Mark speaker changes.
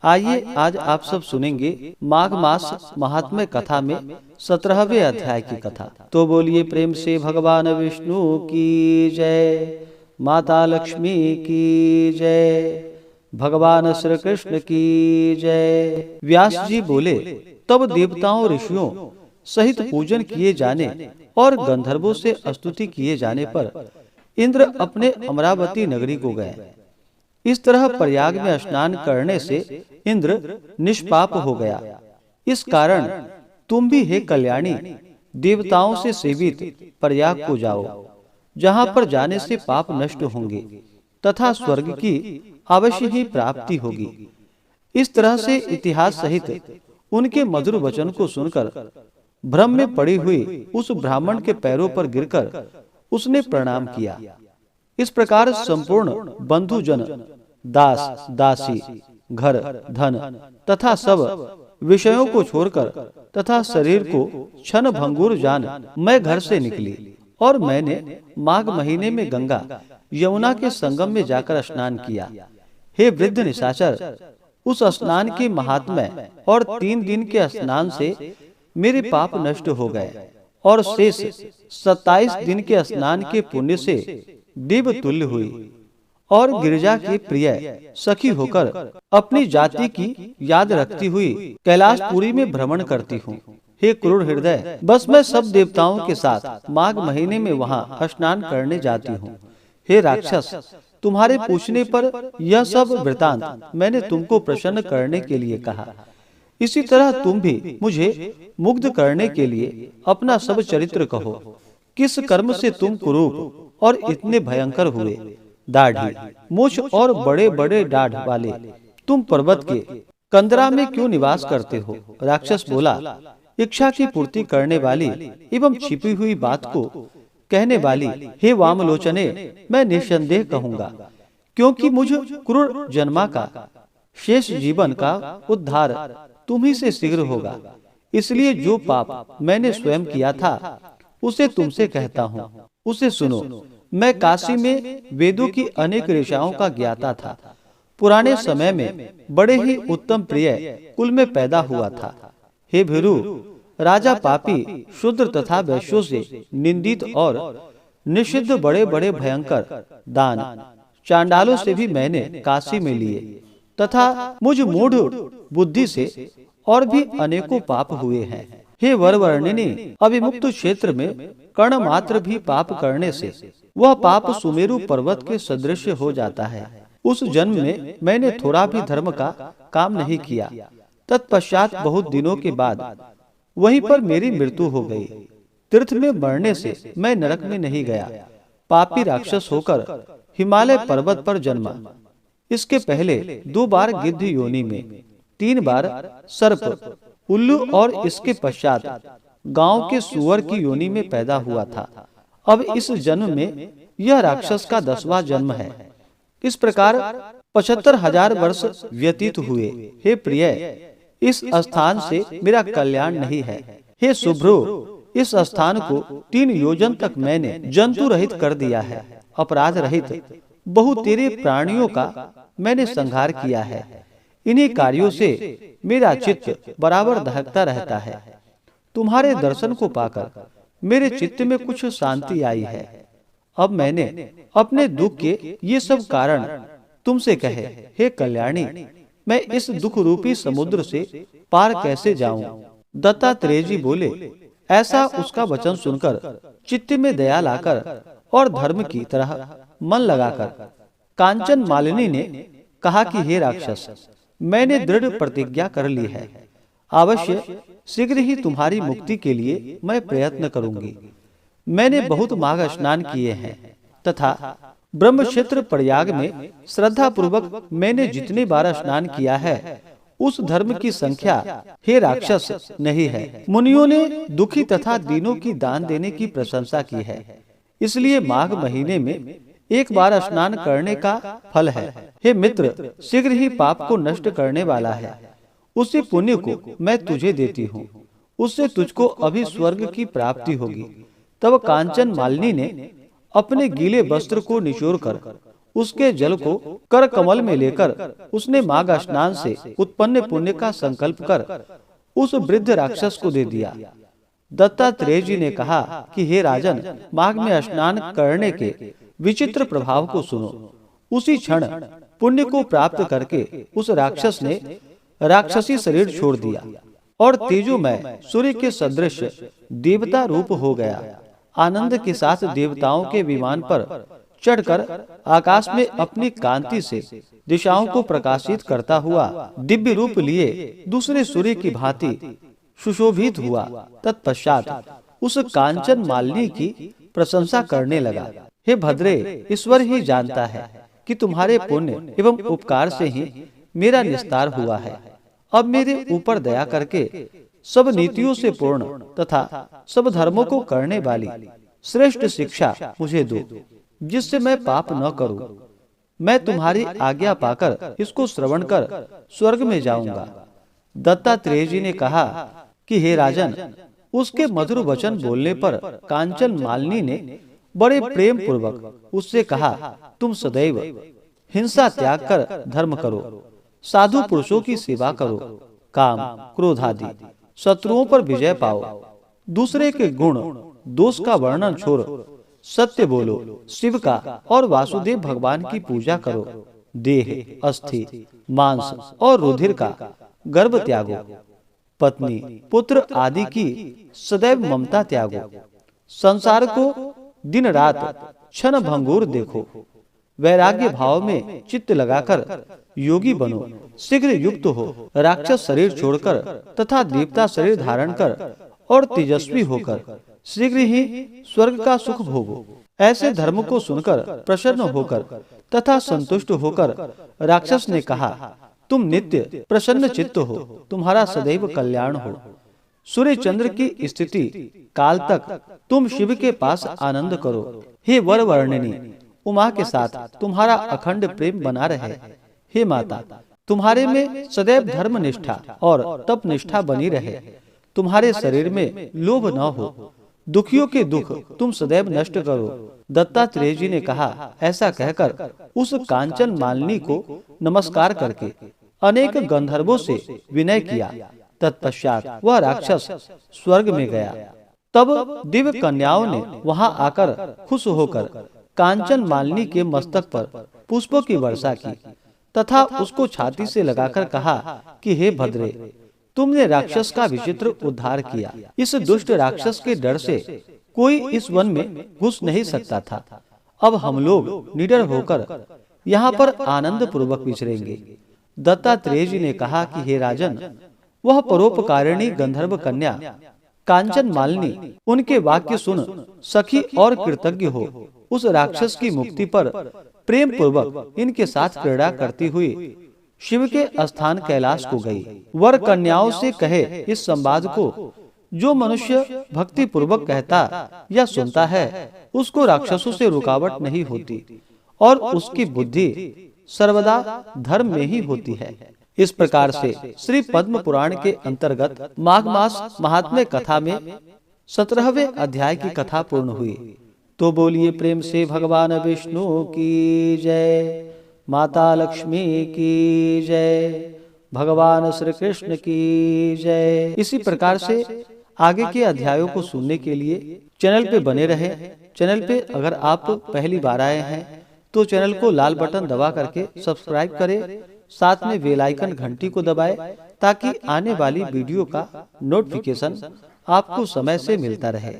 Speaker 1: आइए आज आप सब सुनेंगे माघ मास महात्म्य कथा में 17वें अध्याय की कथा। तो बोलिए प्रेम से भगवान विष्णु की जय, माता लक्ष्मी की जय, भगवान श्री कृष्ण की जय। व्यास जी बोले, तब देवताओं ऋषियों सहित पूजन किए जाने और गंधर्वों से स्तुति किए जाने पर इंद्र अपने अमरावती नगरी को गए। इस तरह प्रयाग में स्नान करने से इंद्र निष्पाप हो गया। इस कारण तुम भी हे कल्याणी देवताओं से सेवित प्रयाग को जाओ, जहाँ पर जाने से पाप नष्ट होंगे तथा स्वर्ग की अवश्य ही प्राप्ति होगी। इस तरह से इतिहास सहित उनके मधुर वचन को सुनकर भ्रम में पड़ी हुई उस ब्राह्मण के पैरों पर गिरकर उसने प्रणाम किया। इस प्रकार संपूर्ण बंधुजन, दास दासी, घर धन तथा सब विषयों को छोड़कर तथा शरीर को क्षण भंगुर जान मैं घर से निकली और मैंने माघ महीने में गंगा यमुना के संगम में जाकर स्नान किया। हे वृद्ध निशाचर, उस स्नान के महात्म्य और 3 दिन के स्नान से मेरे पाप नष्ट हो गए और शेष 27 दिन के स्नान के पुण्य से देव तुल्य हुई और गिरिजा की प्रिय सखी होकर अपनी जाति की याद रखती हुई कैलाशपुरी में भ्रमण करती हूँ। हे क्रूर हृदय, बस मैं सब देवताओं के साथ माघ महीने में वहाँ स्नान करने जाती हूँ। हे राक्षस, तुम्हारे पूछने पर यह सब वृतांत मैंने तुमको प्रसन्न करने के लिए कहा। इसी तरह तुम भी मुझे मुग्ध करने के लिए अपना सब चरित्र कहो। किस कर्म से तुम कुरूप और इतने भयंकर हुए? दाढ़ी, मूछ और बड़े बड़े दाढ़ वाले तुम पर्वत के कंदरा में क्यों निवास करते हो? राक्षस बोला, इच्छा की पूर्ति करने वाली एवं छिपी हुई बात को कहने वाली हे वामलोचने, मैं निस्संदेह कहूँगा, क्योंकि मुझ क्रूर जन्मा का शेष जीवन का उद्धार तुम्ही से शीघ्र होगा। इसलिए जो पाप मैंने स्वयं किया था उसे तुमसे कहता हूँ, उसे सुनो। मैं काशी में वेदों की अनेक ऋषाओं का ज्ञाता था। पुराने समय में बड़े ही उत्तम प्रिय कुल में पैदा हुआ था। हे भीरु, राजा पापी शूद्र तथा वैश्यों से निंदित और निषिद्ध बड़े बड़े भयंकर दान चांडालों से भी मैंने काशी में लिए तथा मुझ मूढ़ बुद्धि से और भी अनेकों पाप हुए हैं। हे वरवर्णिनी, अभिमुक्त क्षेत्र में कर्ण मात्र भी पाप करने से वह पाप सुमेरु पर्वत के सदृश हो जाता है। उस जन्म में मैंने थोड़ा भी धर्म का काम नहीं किया। तत्पश्चात बहुत दिनों के बाद वहीं पर मेरी मृत्यु हो गई। तीर्थ में मरने से मैं नरक में नहीं गया। पापी राक्षस होकर हिमालय पर्वत पर जन्मा। इसके पहले 2 बार गिद्ध योनि में, 3 बार सर्प, उल्लू और इसके पश्चात गांव के सुअर की योनि में पैदा हुआ था। अब इस जन्म में यह राक्षस का 10वां जन्म है। इस प्रकार 75,000 वर्ष व्यतीत हुए। हे प्रिय, इस स्थान से मेरा कल्याण नहीं है। हे शुभ्रो, इस स्थान को 3 योजन तक मैंने जंतु रहित कर दिया है। अपराध रहित बहु तेरे प्राणियों का मैंने संहार किया है। इन्हीं कार्यों से मेरा चित्त बराबर दहकता रहता है। तुम्हारे दर्शन को पाकर मेरे चित्त में कुछ शांति आई है। अब मैंने अपने दुख के ये सब कारण तुमसे कहे। हे कल्याणी, मैं इस दुख रूपी समुद्र से पार कैसे जाऊं? दत्तात्रेय जी बोले, ऐसा उसका वचन सुनकर चित्त में दया लाकर और धर्म की तरह मन लगाकर कांचन मालिनी ने कहा कि हे राक्षस, मैंने दृढ़ प्रतिज्ञा कर ली है। अवश्य शीघ्र ही तुम्हारी मुक्ति के लिए मैं प्रयत्न करूंगी। मैंने बहुत माघ स्नान किए हैं तथा ब्रह्म क्षेत्र प्रयाग में श्रद्धा पूर्वक मैंने जितने बार स्नान किया है उस धर्म की संख्या हे राक्षस नहीं है। मुनियों ने दुखी तथा दीनों की दान देने की प्रशंसा की है। इसलिए माघ महीने में एक बार स्नान करने का फल है। हे मित्र, शीघ्र ही पाप को नष्ट करने वाला है। उसी पुण्य को मैं तुझे देती हूँ, उससे तुझको अभी स्वर्ग की प्राप्ति होगी। तब कांचन मालिनी ने अपने गीले वस्त्र को निचोड़कर उसके जल को कर कमल में लेकर उसने माघ स्नान से उत्पन्न पुण्य का संकल्प कर उस वृद्ध राक्षस को दे दिया। दत्तात्रेय जी ने कहा कि हे राजन, माघ में स्नान करने के विचित्र प्रभाव को सुनो। उसी क्षण पुण्य को प्राप्त करके उस राक्षस ने राक्षसी शरीर छोड़ दिया और तेजोमय सूर्य के सदृश देवता रूप हो गया। आनंद के साथ देवताओं के विमान पर चढ़कर आकाश में अपनी कांति से दिशाओं को प्रकाशित करता हुआ दिव्य रूप लिए दूसरे सूर्य की भांति सुशोभित हुआ। तत्पश्चात उस कांचन मालिनी की प्रशंसा करने लगा। हे भद्रे, ईश्वर ही जानता है कि तुम्हारे पुण्य एवं उपकार से ही मेरा निस्तार हुआ है। अब मेरे ऊपर दया करके सब नीतियों से पूर्ण तथा सब धर्मों को करने वाली श्रेष्ठ शिक्षा मुझे दो, जिससे मैं पाप न करूं। मैं तुम्हारी आज्ञा पाकर इसको श्रवण कर स्वर्ग में जाऊंगा। दत्तात्रेय जी ने कहा कि हे राजन, उसके मधुर वचन बोलने पर कांचन मालिनी ने बड़े प्रेम पूर्वक उससे कहा, तुम सदैव हिंसा त्याग कर धर्म करो, साधु पुरुषों की सेवा करो, काम क्रोध आदि शत्रुओं पर विजय पाओ, दूसरे के गुण दोष का वर्णन छोड़ सत्य बोलो, शिव का और वासुदेव भगवान की पूजा करो, देह अस्थि मांस और रुधिर का गर्भ त्यागो, पत्नी पुत्र आदि की सदैव ममता त्यागो, संसार को दिन रात क्षण भंगुर देखो, वैराग्य भाव में चित्त लगाकर योगी बनो, शीघ्र युक्त हो, राक्षस शरीर छोड़कर तथा देवता शरीर धारण कर और तेजस्वी होकर शीघ्र ही स्वर्ग का सुख भोगो। ऐसे धर्म को सुनकर प्रसन्न होकर तथा संतुष्ट होकर राक्षस ने कहा, तुम नित्य प्रसन्न चित्त हो, तुम्हारा सदैव कल्याण हो। सूर्य चंद्र की स्थिति काल तक तुम शिव के पास आनंद करो। हे वर वर्णिनी, उमा के साथ तुम्हारा अखंड प्रेम बना रहे। हे माता, तुम्हारे में सदैव धर्म निष्ठा और तप निष्ठा बनी रहे। तुम्हारे शरीर में लोभ न हो, दुखियों के दुख तुम सदैव नष्ट करो। दत्तात्रेय जी ने कहा। ऐसा कहकर उस कांचन मालिनी को नमस्कार करके अनेक गंधर्वों से विनय किया। तत्पश्चात वह राक्षस स्वर्ग में गया। तब दिव्य कन्याओं ने वहां आकर खुश होकर कांचन मालिनी के मस्तक पर पुष्पों की वर्षा की तथा उसको छाती से लगाकर कहा कि हे भद्रे, तुमने राक्षस का विचित्र उद्धार किया। इस दुष्ट राक्षस के डर से कोई इस वन में घुस नहीं सकता था। अब हम लोग निडर होकर यहाँ पर आनंद पूर्वक विचरेंगे। दत्तात्रेय जी ने कहा कि हे राजन, वह परोपकारिणी गंधर्व कन्या कांचन मालिनी उनके वाक्य सुन सखी और कृतज्ञ हो उस राक्षस की मुक्ति पर प्रेम पूर्वक इनके साथ क्रीड़ा करती हुई शिव के स्थान कैलाश को गई। वर कन्याओं से कहे इस संवाद को जो मनुष्य भक्ति पूर्वक कहता या सुनता है उसको राक्षसों से रुकावट नहीं होती और उसकी बुद्धि सर्वदा धर्म में ही होती है। इस प्रकार से श्री पद्म पुराण के अंतर्गत माघ मास महात्म्य कथा में 17वें अध्याय की कथा पूर्ण हुई। तो बोलिए प्रेम से भगवान विष्णु की जय, माता लक्ष्मी की जय, भगवान श्री कृष्ण की जय। इसी प्रकार से आगे के अध्यायों को सुनने के लिए चैनल पे बने रहे। चैनल पे अगर आप पहली बार आए हैं तो चैनल को लाल बटन दबा करके सब्सक्राइब करें, साथ में बेल आइकन घंटी को दबाएं ताकि आने वाली वीडियो का नोटिफिकेशन आपको समय से मिलता रहे।